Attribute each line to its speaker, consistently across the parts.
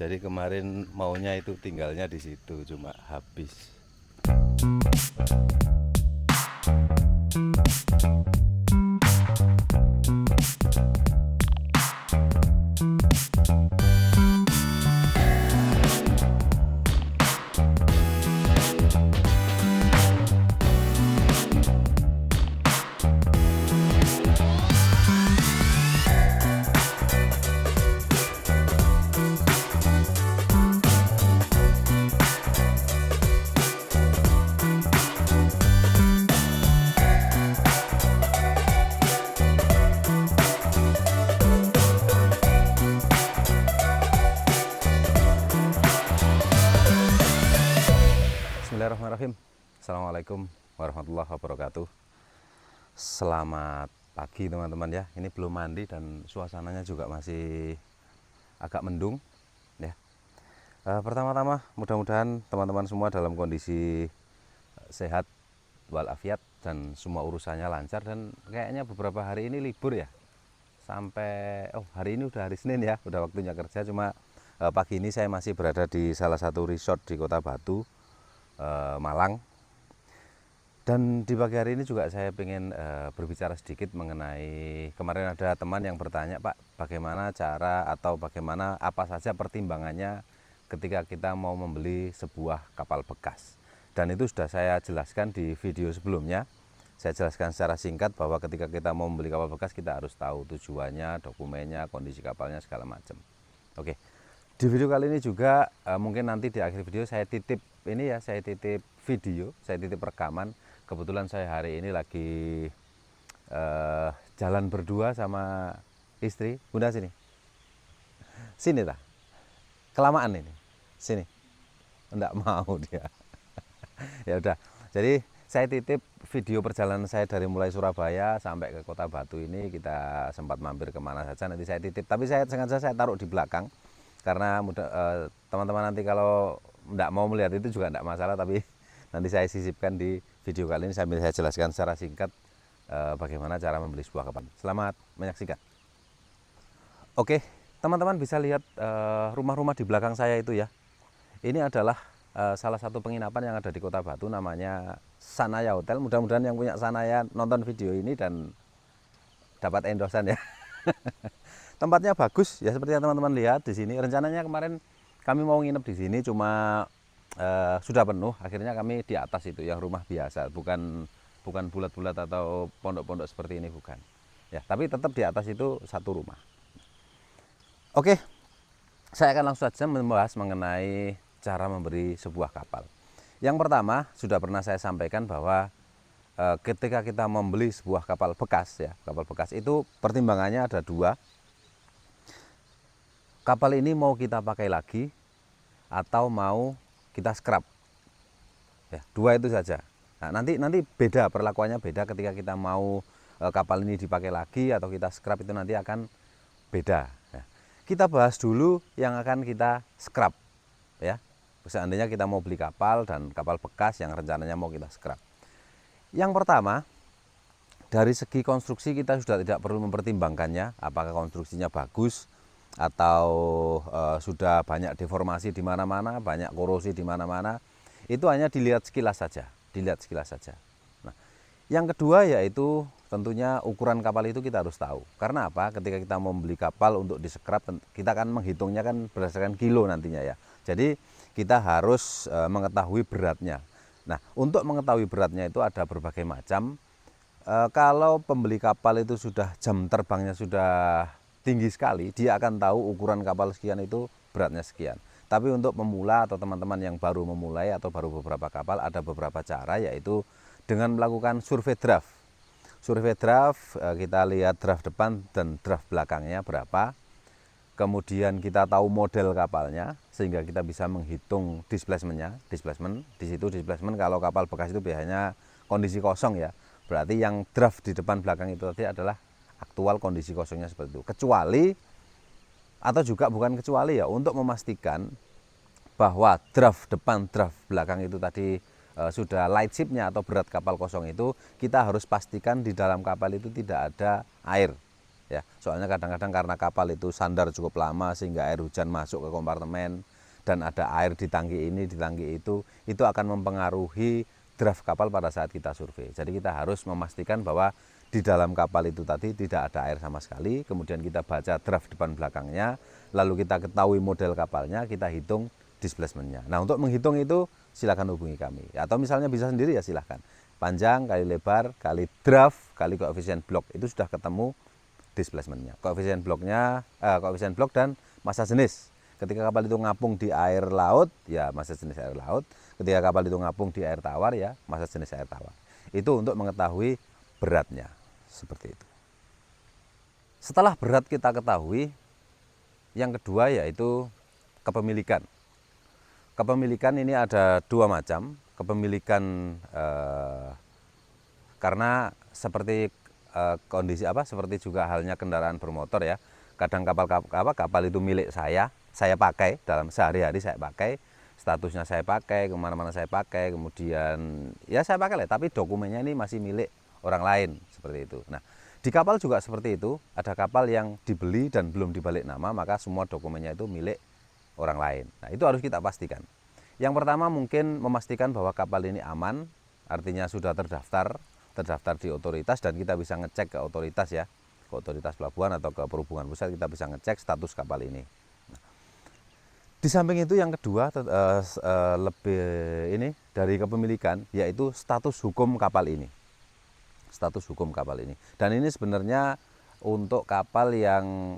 Speaker 1: Jadi kemarin maunya itu tinggalnya di situ, cuma habis. Bismillahirrahmanirrahim. Assalamualaikum warahmatullahi wabarakatuh. Selamat pagi teman-teman ya. Ini belum mandi dan suasananya juga masih agak mendung ya. Pertama-tama mudah-mudahan teman-teman semua dalam kondisi sehat walafiat dan semua urusannya lancar, dan kayaknya beberapa hari ini libur ya. Sampai hari ini udah hari Senin ya, udah waktunya kerja. Cuma pagi ini saya masih berada di salah satu resort di Kota Batu, Malang. Dan di pagi hari ini juga saya ingin berbicara sedikit mengenai, kemarin ada teman yang bertanya, Pak, bagaimana cara atau bagaimana apa saja pertimbangannya ketika kita mau membeli sebuah kapal bekas. Dan itu sudah saya jelaskan di video sebelumnya. Saya jelaskan secara singkat bahwa ketika kita mau membeli kapal bekas, kita harus tahu tujuannya, dokumennya, kondisi kapalnya, segala macam. Oke. Di video kali ini juga mungkin nanti di akhir video saya titip ini ya, saya titip video, saya titip rekaman. Kebetulan saya hari ini lagi jalan berdua sama istri. Bunda sini, sini tak? Kelamaan ini, sini. Enggak mau dia. Ya udah. Jadi saya titip video perjalanan saya dari mulai Surabaya sampai ke Kota Batu ini. Kita sempat mampir kemana saja, nanti saya titip. Tapi saya sengaja saya taruh di belakang. Karena teman-teman nanti kalau tidak mau melihat itu juga tidak masalah, tapi nanti saya sisipkan di video kali ini sambil saya jelaskan secara singkat bagaimana cara membeli sebuah kapal. Selamat menyaksikan. Oke, teman-teman bisa lihat rumah-rumah di belakang saya itu ya. Ini adalah salah satu penginapan yang ada di Kota Batu, namanya Sanaya Hotel. Mudah-mudahan yang punya Sanaya nonton video ini dan dapat endorsan ya. Tempatnya bagus ya, seperti yang teman-teman lihat di sini. Rencananya kemarin kami mau nginep di sini, cuma sudah penuh. Akhirnya kami di atas itu, yang rumah biasa, bukan bulat-bulat atau pondok-pondok seperti ini, bukan. Ya, tapi tetap di atas itu satu rumah. Oke, saya akan langsung saja membahas mengenai cara membeli sebuah kapal. Yang pertama, sudah pernah saya sampaikan bahwa ketika kita membeli sebuah kapal bekas ya, kapal bekas itu pertimbangannya ada dua. Kapal ini mau kita pakai lagi atau mau kita scrap. Ya, dua itu saja. Nah, nanti beda, perlakuannya beda ketika kita mau kapal ini dipakai lagi atau kita scrap, itu nanti akan beda. Ya. Kita bahas dulu yang akan kita scrap ya. Seandainya kita mau beli kapal dan kapal bekas yang rencananya mau kita scrap. Yang pertama, dari segi konstruksi kita sudah tidak perlu mempertimbangkannya, apakah konstruksinya bagus atau sudah banyak deformasi di mana-mana, banyak korosi di mana-mana. Itu hanya dilihat sekilas saja, Nah, yang kedua yaitu tentunya ukuran kapal itu kita harus tahu. Karena apa? Ketika kita mau membeli kapal untuk disekrap, kita akan menghitungnya kan berdasarkan kilo nantinya ya. Jadi kita harus mengetahui beratnya. Nah, untuk mengetahui beratnya itu ada berbagai macam. Kalau pembeli kapal itu sudah jam terbangnya sudah tinggi sekali, dia akan tahu ukuran kapal sekian itu beratnya sekian. Tapi untuk pemula atau teman-teman yang baru memulai atau baru beberapa kapal, ada beberapa cara, yaitu dengan melakukan survei draft. Survei draft, kita lihat draft depan dan draft belakangnya berapa. Kemudian kita tahu model kapalnya sehingga kita bisa menghitung displacement. Di situ displacement kalau kapal bekas itu biasanya kondisi kosong ya. Berarti yang draft di depan belakang itu tadi adalah aktual kondisi kosongnya seperti itu. Kecuali atau juga bukan kecuali ya, untuk memastikan bahwa draft depan draft belakang itu tadi sudah light shipnya atau berat kapal kosong itu, kita harus pastikan di dalam kapal itu tidak ada air ya. Soalnya kadang-kadang karena kapal itu sandar cukup lama sehingga air hujan masuk ke kompartemen dan ada air di tangki ini, di tangki itu akan mempengaruhi draft kapal pada saat kita survei. Jadi kita harus memastikan bahwa di dalam kapal itu tadi tidak ada air sama sekali, kemudian kita baca draft depan belakangnya, lalu kita ketahui model kapalnya, kita hitung displacementnya. Nah, untuk menghitung itu silakan hubungi kami. Atau misalnya bisa sendiri ya silahkan. Panjang kali lebar kali draft kali koefisien blok, itu sudah ketemu displacementnya. Koefisien bloknya, koefisien blok dan massa jenis. Ketika kapal itu ngapung di air laut, ya massa jenis air laut. Ketika kapal itu ngapung di air tawar, ya massa jenis air tawar. Itu untuk mengetahui beratnya, seperti itu. Setelah berat kita ketahui, yang kedua yaitu kepemilikan. Kepemilikan ini ada dua macam. Kepemilikan karena seperti kondisi seperti juga halnya kendaraan bermotor ya. Kadang kapal itu milik saya pakai dalam sehari-hari, saya pakai, statusnya saya pakai, kemana-mana saya pakai, kemudian ya saya pakai lah, tapi dokumennya ini masih milik orang lain, seperti itu. Nah, di kapal juga seperti itu, ada kapal yang dibeli dan belum dibalik nama, maka semua dokumennya itu milik orang lain. Nah, itu harus kita pastikan. Yang pertama mungkin memastikan bahwa kapal ini aman, artinya sudah terdaftar di otoritas dan kita bisa ngecek ke otoritas ya, ke otoritas pelabuhan atau ke perhubungan pusat, kita bisa ngecek status kapal ini. Nah, di samping itu yang kedua lebih ini dari kepemilikan yaitu status hukum kapal ini. Status hukum kapal ini. Dan ini sebenarnya untuk kapal yang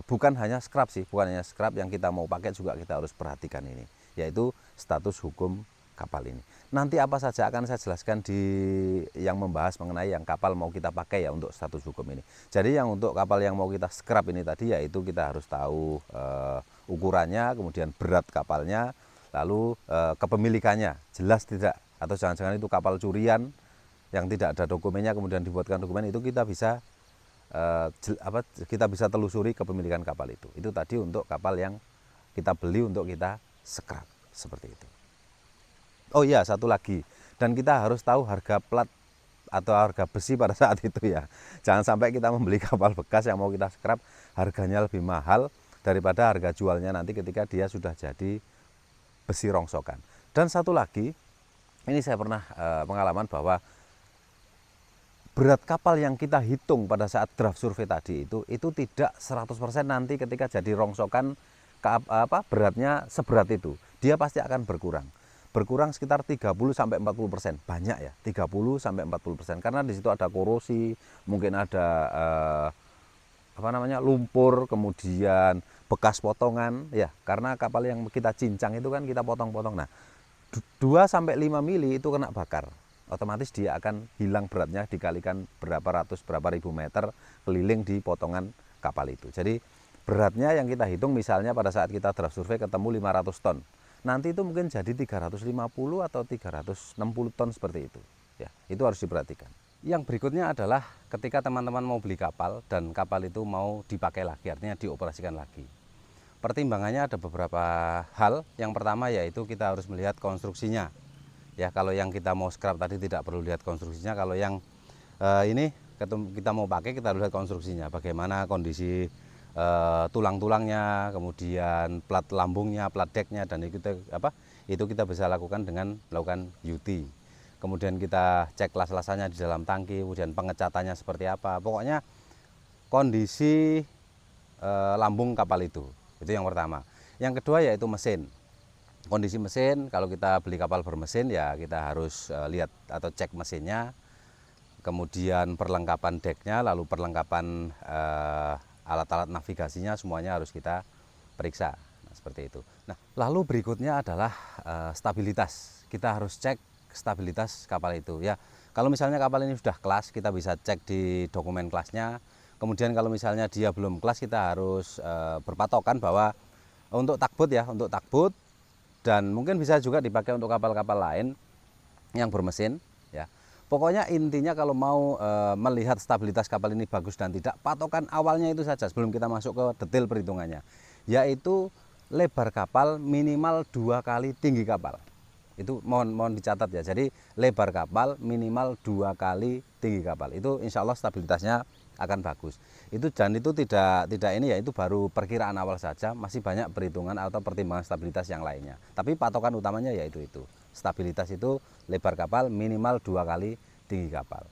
Speaker 1: bukan hanya scrap sih, bukan hanya scrap, yang kita mau pakai juga kita harus perhatikan ini, yaitu status hukum kapal ini. Nanti apa saja akan saya jelaskan di yang membahas mengenai yang kapal mau kita pakai ya untuk status hukum ini. Jadi yang untuk kapal yang mau kita scrap ini tadi yaitu kita harus tahu ukurannya, kemudian berat kapalnya, lalu kepemilikannya jelas tidak, atau jangan-jangan itu kapal curian yang tidak ada dokumennya kemudian dibuatkan dokumen, itu kita bisa kita bisa telusuri kepemilikan kapal itu. Itu tadi untuk kapal yang kita beli untuk kita scrap, seperti itu. Oh iya, satu lagi, dan kita harus tahu harga plat atau harga besi pada saat itu ya. Jangan sampai kita membeli kapal bekas yang mau kita scrap harganya lebih mahal daripada harga jualnya nanti ketika dia sudah jadi besi rongsokan. Dan satu lagi, ini saya pernah pengalaman bahwa berat kapal yang kita hitung pada saat draft survei tadi itu tidak 100% nanti ketika jadi rongsokan beratnya seberat itu. Dia pasti akan berkurang. Berkurang sekitar 30-40%. Banyak ya, 30-40%. Karena di situ ada korosi, mungkin ada lumpur, kemudian bekas potongan ya. Karena kapal yang kita cincang itu kan kita potong-potong. Nah, 2-5 mili itu kena bakar, otomatis dia akan hilang beratnya dikalikan berapa ribu meter keliling di potongan kapal itu. Jadi beratnya yang kita hitung misalnya pada saat kita draft survei ketemu 500 ton. Nanti itu mungkin jadi 350 atau 360 ton seperti itu. Ya, itu harus diperhatikan. Yang berikutnya adalah ketika teman-teman mau beli kapal dan kapal itu mau dipakai lagi, artinya dioperasikan lagi. Pertimbangannya ada beberapa hal. Yang pertama yaitu kita harus melihat konstruksinya. Ya, kalau yang kita mau scrap tadi tidak perlu lihat konstruksinya. Kalau yang ini kita mau pakai, kita harus lihat konstruksinya. Bagaimana kondisi tulang-tulangnya, kemudian plat lambungnya, plat decknya, dan itu kita bisa lakukan dengan melakukan UT. Kemudian kita cek las-lasannya di dalam tangki, kemudian pengecatannya seperti apa. Pokoknya kondisi lambung kapal itu yang pertama. Yang kedua yaitu mesin. Kondisi mesin, kalau kita beli kapal bermesin ya kita harus lihat atau cek mesinnya, kemudian perlengkapan decknya, lalu perlengkapan alat-alat navigasinya, semuanya harus kita periksa. Nah, seperti itu. Nah, lalu berikutnya adalah stabilitas. Kita harus cek stabilitas kapal itu ya. Kalau misalnya kapal ini sudah kelas, kita bisa cek di dokumen kelasnya. Kemudian kalau misalnya dia belum kelas, kita harus berpatokan bahwa untuk tugboat ya, untuk tugboat, dan mungkin bisa juga dipakai untuk kapal-kapal lain yang bermesin ya. Pokoknya intinya kalau mau melihat stabilitas kapal ini bagus dan tidak, patokan awalnya itu saja sebelum kita masuk ke detail perhitungannya, yaitu lebar kapal minimal 2 kali tinggi kapal. Itu mohon dicatat ya. Jadi lebar kapal minimal 2 kali tinggi kapal. Itu insya Allah stabilitasnya akan bagus. Itu dan itu tidak ini ya, itu baru perkiraan awal saja, masih banyak perhitungan atau pertimbangan stabilitas yang lainnya. Tapi patokan utamanya yaitu itu. Stabilitas itu lebar kapal minimal 2 kali tinggi kapal.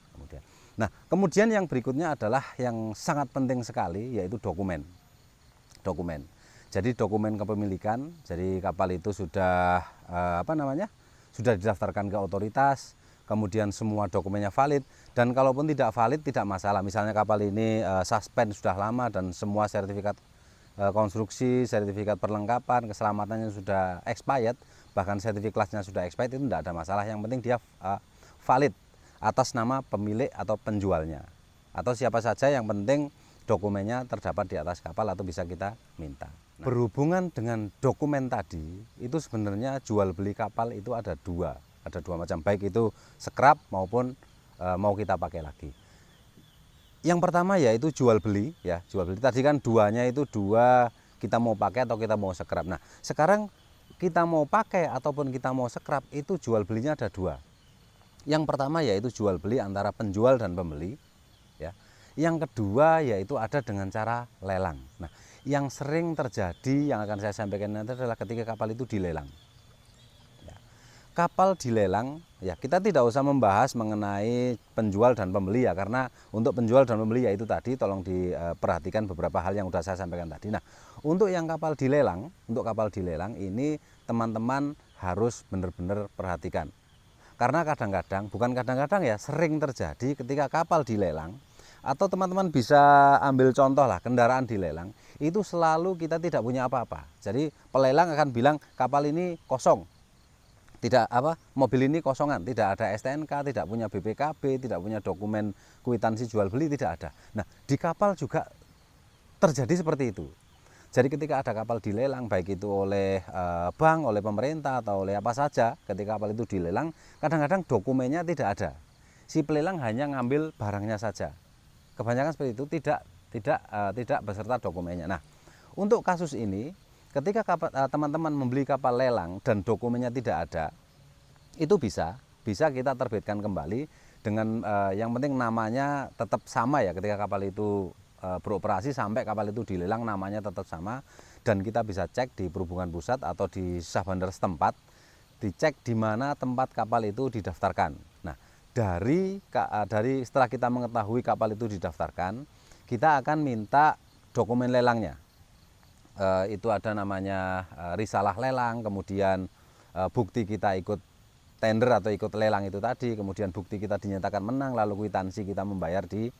Speaker 1: Kemudian yang berikutnya adalah yang sangat penting sekali, yaitu dokumen. Jadi dokumen kepemilikan. Jadi kapal itu sudah sudah didaftarkan ke otoritas, kemudian semua dokumennya valid, dan kalaupun tidak valid tidak masalah. Misalnya kapal ini suspend sudah lama dan semua sertifikat konstruksi, sertifikat perlengkapan, keselamatannya sudah expired, bahkan sertifikatnya sudah expired, itu tidak ada masalah. Yang penting dia valid atas nama pemilik atau penjualnya atau siapa saja, yang penting dokumennya terdapat di atas kapal atau bisa kita minta. Berhubungan dengan dokumen tadi, itu sebenarnya jual beli kapal itu ada dua macam, baik itu scrap maupun mau kita pakai lagi. Yang pertama yaitu jual beli ya, jual beli tadi kan duanya itu dua, kita mau pakai atau kita mau scrap. Nah, sekarang kita mau pakai ataupun kita mau scrap, itu jual belinya ada dua. Yang pertama yaitu jual beli antara penjual dan pembeli ya. Yang kedua yaitu ada dengan cara lelang. Nah, yang sering terjadi yang akan saya sampaikan nanti adalah ketika kapal itu dilelang. Ya. Kapal dilelang ya, kita tidak usah membahas mengenai penjual dan pembeli ya, karena untuk penjual dan pembeli yaitu tadi tolong diperhatikan beberapa hal yang sudah saya sampaikan tadi. Nah, untuk yang kapal dilelang, ini teman-teman harus benar-benar perhatikan. Karena kadang-kadang, bukan kadang-kadang ya, sering terjadi ketika kapal dilelang, atau teman-teman bisa ambil contoh lah, kendaraan dilelang, itu selalu kita tidak punya apa-apa. Jadi pelelang akan bilang kapal ini kosong, mobil ini kosongan, tidak ada STNK, tidak punya BPKB, tidak punya dokumen kwitansi jual beli, tidak ada. Nah, di kapal juga terjadi seperti itu. Jadi ketika ada kapal dilelang, baik itu oleh bank, oleh pemerintah, atau oleh apa saja, ketika kapal itu dilelang, kadang-kadang dokumennya tidak ada. Si pelelang hanya ngambil barangnya saja. Kebanyakan seperti itu, tidak beserta dokumennya. Nah, untuk kasus ini, ketika teman-teman membeli kapal lelang dan dokumennya tidak ada, itu bisa kita terbitkan kembali dengan yang penting namanya tetap sama ya, ketika kapal itu beroperasi sampai kapal itu dilelang namanya tetap sama, dan kita bisa cek di perhubungan pusat atau di sah bandar setempat, dicek di mana tempat kapal itu didaftarkan. Nah, dari setelah kita mengetahui kapal itu didaftarkan, kita akan minta dokumen lelangnya. Itu ada namanya risalah lelang, kemudian bukti kita ikut tender atau ikut lelang itu tadi, kemudian bukti kita dinyatakan menang, lalu kwitansi kita membayar di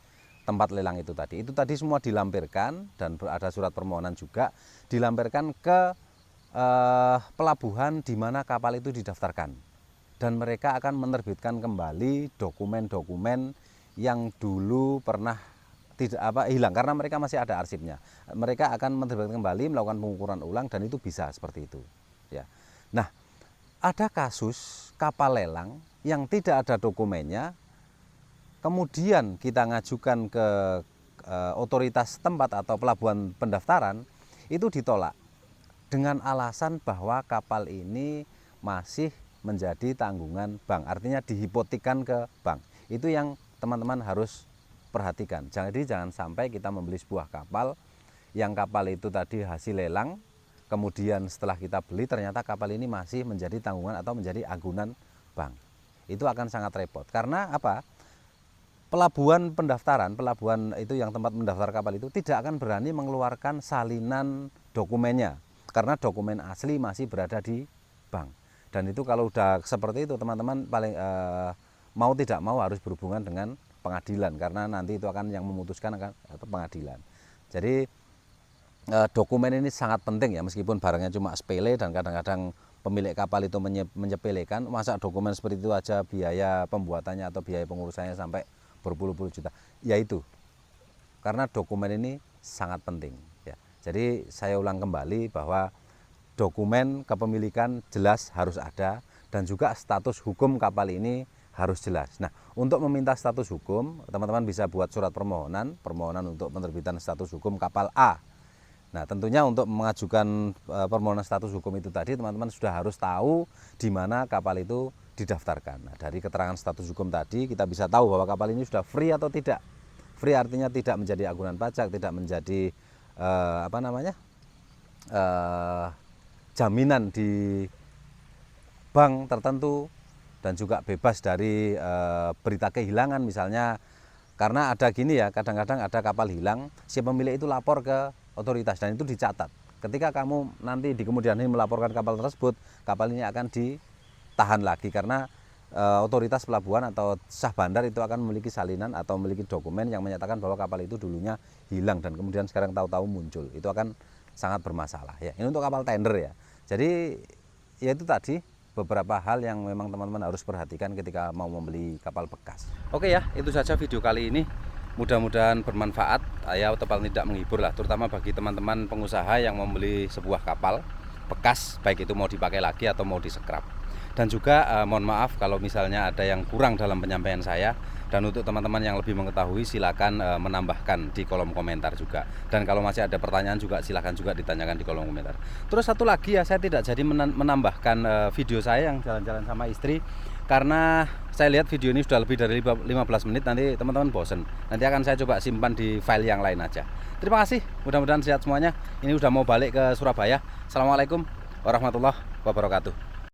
Speaker 1: tempat lelang itu tadi. Itu tadi semua dilampirkan, dan ada surat permohonan juga dilampirkan ke pelabuhan di mana kapal itu didaftarkan, dan mereka akan menerbitkan kembali dokumen-dokumen yang dulu pernah hilang, karena mereka masih ada arsipnya. Mereka akan menerbitkan kembali, melakukan pengukuran ulang, dan itu bisa seperti itu ya. Nah, ada kasus kapal lelang yang tidak ada dokumennya, kemudian kita ngajukan ke otoritas tempat atau pelabuhan pendaftaran, itu ditolak dengan alasan bahwa kapal ini masih menjadi tanggungan bank, artinya dihipotekkan ke bank. Itu yang teman-teman harus perhatikan. Jadi jangan sampai kita membeli sebuah kapal yang kapal itu tadi hasil lelang, kemudian setelah kita beli ternyata kapal ini masih menjadi tanggungan atau menjadi agunan bank. Itu akan sangat repot. Karena apa? Pelabuhan pendaftaran, pelabuhan itu yang tempat mendaftar kapal itu tidak akan berani mengeluarkan salinan dokumennya, karena dokumen asli masih berada di bank. Dan itu kalau udah seperti itu, teman-teman paling mau tidak mau harus berhubungan dengan pengadilan, karena nanti itu akan yang memutuskan akan pengadilan. Jadi dokumen ini sangat penting ya, meskipun barangnya cuma sepele dan kadang-kadang pemilik kapal itu menyepelekan, masa dokumen seperti itu aja biaya pembuatannya atau biaya pengurusannya sampai berpuluh-puluh juta. Yaitu karena dokumen ini sangat penting ya. Jadi saya ulang kembali bahwa dokumen kepemilikan jelas harus ada, dan juga status hukum kapal ini harus jelas. Nah, untuk meminta status hukum, teman-teman bisa buat surat permohonan untuk penerbitan status hukum kapal A. Nah, tentunya untuk mengajukan permohonan status hukum itu tadi, teman-teman sudah harus tahu di mana kapal itu didaftarkan. Nah, dari keterangan status hukum tadi kita bisa tahu bahwa kapal ini sudah free atau tidak. free artinya tidak menjadi agunan pajak, tidak menjadi jaminan di bank tertentu, dan juga bebas dari berita kehilangan misalnya. Karena ada gini ya, kadang-kadang ada kapal hilang, si pemilik itu lapor ke otoritas dan itu dicatat. Ketika kamu nanti di kemudian hari melaporkan kapal tersebut, kapal ini akan ditahan lagi karena otoritas pelabuhan atau sah bandar itu akan memiliki salinan atau memiliki dokumen yang menyatakan bahwa kapal itu dulunya hilang dan kemudian sekarang tahu-tahu muncul. Itu akan sangat bermasalah ya. Ini untuk kapal tender ya. Jadi ya itu tadi beberapa hal yang memang teman-teman harus perhatikan ketika mau membeli kapal bekas. Oke ya, itu saja video kali ini. Mudah-mudahan bermanfaat ya, atau paling tidak menghibur lah, terutama bagi teman-teman pengusaha yang membeli sebuah kapal bekas, baik itu mau dipakai lagi atau mau disekrap. Dan juga mohon maaf kalau misalnya ada yang kurang dalam penyampaian saya. Dan untuk teman-teman yang lebih mengetahui silakan menambahkan di kolom komentar juga. Dan kalau masih ada pertanyaan juga silakan juga ditanyakan di kolom komentar. Terus satu lagi ya, saya tidak jadi menambahkan video saya yang jalan-jalan sama istri karena saya lihat video ini sudah lebih dari 15 menit, nanti teman-teman bosen. Nanti akan saya coba simpan di file yang lain aja. Terima kasih, mudah-mudahan sehat semuanya. Ini udah mau balik ke Surabaya. Assalamualaikum warahmatullahi wabarakatuh.